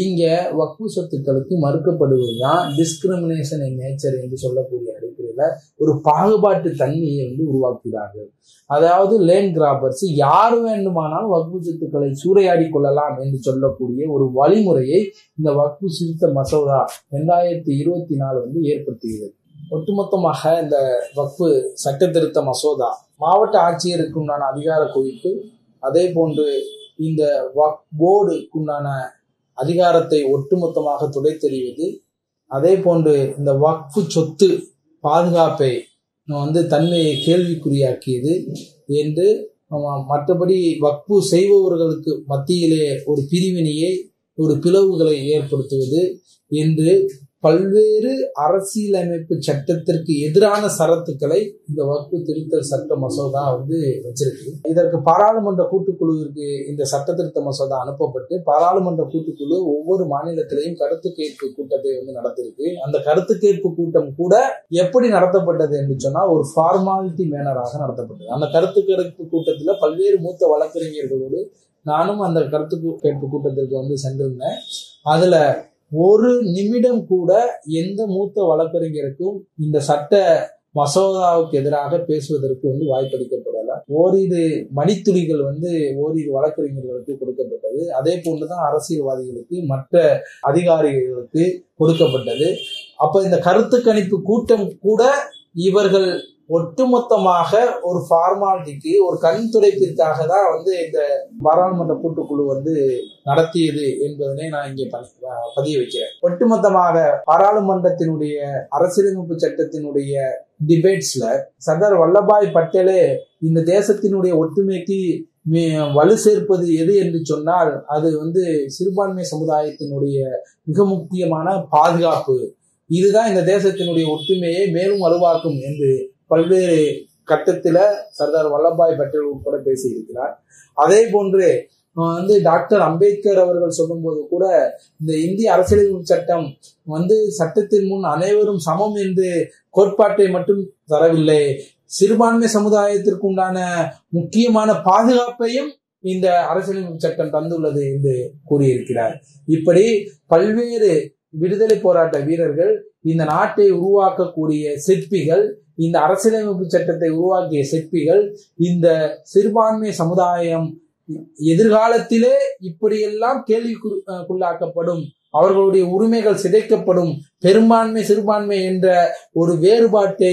இங்க வக்ஃபு சொத்துக்களுக்கு மறுக்கப்படுவதுதான் டிஸ்கிரிமினேஷன் இன் நேச்சர் என்று சொல்லக்கூடிய அடிப்படையில ஒரு பாகுபாட்டு தன்மையை வந்து உருவாக்குகிறார்கள். அதாவது லேண்ட் கிராபர்ஸ் யார் வேண்டுமானாலும் வக்ஃபு சொத்துக்களை சூறையாடி கொள்ளலாம் என்று சொல்லக்கூடிய ஒரு வழிமுறையை இந்த வக்ஃபு திருத்த மசோதா 2024 வந்து ஏற்படுத்துகிறது. ஒட்டுமொத்தமாக இந்த வக்ஃபு சட்ட திருத்த மசோதா மாவட்ட ஆட்சியருக்கு உண்டான அதிகார குவிப்பு, அதே போன்று இந்த வக்ஃப் போர்டுக்குண்டான அதிகாரத்தை ஒட்டுமொத்தமாக துடைத்தெறிவது, அதே போன்று இந்த வக்ஃபு சொத்து பாதுகாப்பை வந்து தன்மையை கேள்விக்குறியாக்கியது என்று, மற்றபடி வக்ஃபு செய்பவர்களுக்கு மத்தியிலே ஒரு பிரிவினையை, ஒரு பிளவுகளை ஏற்படுத்துவது என்று பல்வேறு அரசியலமைப்பு சட்டத்திற்கு எதிரான சரத்துக்களை இந்த வக்ஃபு திருத்த சட்ட மசோதா வந்து வச்சிருக்கு. இதற்கு பாராளுமன்ற கூட்டுக்குழுவிற்கு இந்த சட்ட திருத்த மசோதா அனுப்பப்பட்டு பாராளுமன்ற கூட்டுக்குழு ஒவ்வொரு மாநிலத்திலையும் கருத்து கேட்பு கூட்டத்தை வந்து நடத்திருக்கு. அந்த கருத்து கேட்பு கூட்டம் கூட எப்படி நடத்தப்பட்டது என்று சொன்னா ஒரு ஃபார்மாலிட்டி மேனராக நடத்தப்பட்டது. அந்த கருத்து கேட்பு கூட்டத்துல பல்வேறு மூத்த வழக்கறிஞர்களோடு நானும் அந்த கருத்து கேட்பு கூட்டத்திற்கு வந்து சென்றிருந்தேன். அதுல ஒரு நிமிடம் கூட எந்த மூத்த வழக்கறிஞருக்கும் இந்த சட்ட மசோதாவுக்கு எதிராக பேசுவதற்கு வந்து வாய்ப்பளிக்கப்படல. ஓரிரு மணித்துளிகள் வந்து ஓரிரு வழக்கறிஞர்களுக்கு கொடுக்கப்பட்டது. அதே போன்றுதான் அரசியல்வாதிகளுக்கு, மற்ற அதிகாரிகளுக்கு கொடுக்கப்பட்டது. அப்ப இந்த கருத்து கணிப்பு கூட்டம் கூட இவர்கள் ஒட்டுமொத்தமாக ஒரு ஃபார்மாலிட்டிக்கு, ஒரு கண் துடைப்பிற்காக தான் வந்து இந்த பாராளுமன்ற கூட்டுக்குழு வந்து நடத்தியது என்பதனை நான் இங்கே பதிய வைக்கிறேன். ஒட்டுமொத்தமாக பாராளுமன்றத்தினுடைய அரசியலமைப்பு சட்டத்தினுடைய டிபேட்ஸ்ல சர்தார் வல்லபாய் பட்டேலே இந்த தேசத்தினுடைய ஒற்றுமைக்கு வலு சேர்ப்பது எது என்று சொன்னால் அது வந்து சிறுபான்மை சமுதாயத்தினுடைய மிக முக்கியமான பாதுகாப்பு, இதுதான் இந்த தேசத்தினுடைய ஒற்றுமையை மேலும் வலுவாக்கும் என்று பல்வேறு கட்டத்தில சர்தார் வல்லபாய் பட்டேல் உட்பட பேசியிருக்கிறார். அதே போன்று வந்து டாக்டர் அம்பேத்கர் அவர்கள் சொல்லும் போது கூட இந்த இந்திய அரசியலமைப்பு சட்டம் வந்து சட்டத்தின் முன் அனைவரும் சமம் என்று கோட்பாட்டை மட்டும் தரவில்லை, சிறுபான்மை சமுதாயத்திற்கு உண்டான முக்கியமான பாதுகாப்பையும் இந்த அரசியலமைப்பு சட்டம் தந்துள்ளது என்று கூறியிருக்கிறார். இப்படி பல்வேறு விடுதலை போராட்ட வீரர்கள், இந்த நாட்டை உருவாக்கக்கூடிய சிற்பிகள், இந்த அரசியலமைப்பு சட்டத்தை உருவாக்கிய சிற்பிகள், இந்த சிறுபான்மை சமுதாயம் எதிர்காலத்திலே இப்படியெல்லாம் கேள்விக்குள்ளாக்கப்படும், அவர்களுடைய உரிமைகள் சிதைக்கப்படும், பெரும்பான்மை சிறுபான்மை என்ற ஒரு வேறுபாட்டை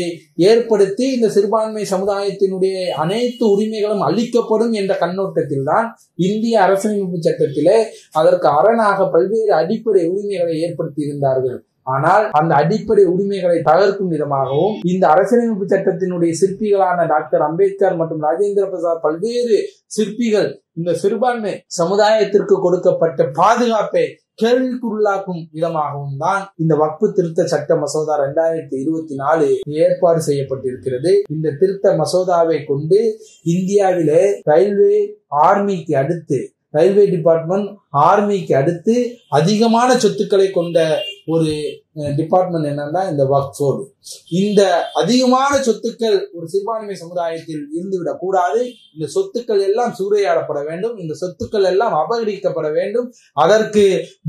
ஏற்படுத்தி இந்த சிறுபான்மை சமுதாயத்தினுடைய அனைத்து உரிமைகளும் அளிக்கப்படும் என்ற கண்ணோட்டத்தில் தான் இந்திய அரசியலமைப்பு சட்டத்திலே அதற்கு அரணாக பல்வேறு அடிப்படை உரிமைகளை ஏற்படுத்தி இருந்தார்கள். ஆனால் அந்த அடிப்படை உரிமைகளை தகர்க்கும் விதமாகவும் இந்த அரசியலமைப்பு சட்டத்தினுடைய சிற்பிகளான டாக்டர் அம்பேத்கர் மற்றும் ராஜேந்திர பிரசாத் பல்வேறு சிற்பிகள் இந்த சிறுபான்மை சமுதாயத்திற்கு கொடுக்கப்பட்ட பாதுகாப்பை கேள்விக்குள்ளாக்கும் விதமாகவும் தான் இந்த வக்ஃபு திருத்த சட்ட மசோதா 2024 ஏற்பாடு செய்யப்பட்டிருக்கிறது. இந்த திருத்த மசோதாவை கொண்டு இந்தியாவிலே ஆர்மிக்கு அடுத்து ரயில்வே டிபார்ட்மெண்ட் ஆர்மிக்கு அடுத்து அதிகமான சொத்துக்களை கொண்ட ஒரு டிபார்ட்மெண்ட் என்னன்னா இந்த வக்ஃப் போர்டு. இந்த அதிகமான சொத்துக்கள் ஒரு சிறுபான்மை சமுதாயத்தில் இருந்துவிடக் கூடாது. இந்த சொத்துக்கள் எல்லாம் சூறையாடப்பட வேண்டும், இந்த சொத்துக்கள் எல்லாம் அபகரிக்கப்பட வேண்டும். அதற்கு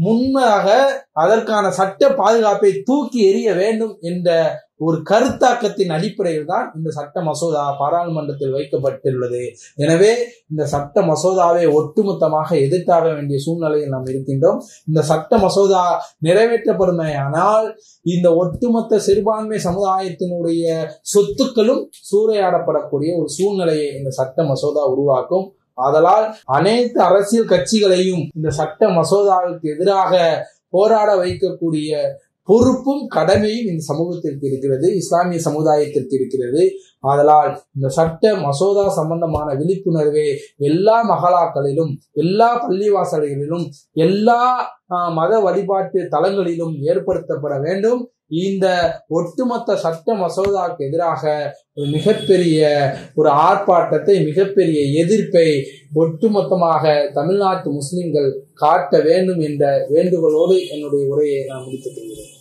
முன்பாக அதற்கான சட்ட பாதுகாப்பை தூக்கி எறிய வேண்டும் என்ற ஒரு கருத்தாக்கத்தின் அடிப்படையில் தான் இந்த சட்ட மசோதா பாராளுமன்றத்தில் வைக்கப்பட்டுள்ளது. எனவே இந்த சட்ட மசோதாவை ஒட்டுமொத்தமாக எதிர்த்தாக வேண்டிய சூழ்நிலையில் நாம் இருக்கின்றோம். இந்த சட்ட மசோதா நிறைவேற்றப்படுமையானால் இந்த ஒட்டுமொத்த சிறுபான்மை சமுதாயத்தினுடைய சொத்துக்களும் சூறையாடப்படக்கூடிய ஒரு சூழ்நிலையை இந்த சட்ட மசோதா உருவாக்கும். ஆதலால் அனைத்து அரசியல் கட்சிகளையும் இந்த சட்ட மசோதாவுக்கு எதிராக போராட வைக்கக்கூடிய பொறுப்பும் கடமையும் இந்த சமூகத்திற்கு இருக்கிறது, இஸ்லாமிய சமுதாயத்திற்கு இருக்கிறது. ஆதலால் இந்த சட்ட மசோதா சம்பந்தமான விழிப்புணர்வை எல்லா மகளாக்களிலும், எல்லா பள்ளிவாசல்களிலும், எல்லா மத வழிபாட்டு தலங்களிலும் ஏற்படுத்தப்பட வேண்டும். இந்த ஒட்டுமொத்த சட்ட மசோதாவுக்கு எதிராக மிகப்பெரிய ஒரு ஆர்ப்பாட்டத்தை, மிகப்பெரிய எதிர்ப்பை ஒட்டுமொத்தமாக தமிழ்நாட்டு முஸ்லிம்கள் காட்ட வேண்டும் என்ற வேண்டுகோளோடு என்னுடைய உரையை நான் முடித்துக் கொள்கிறேன்.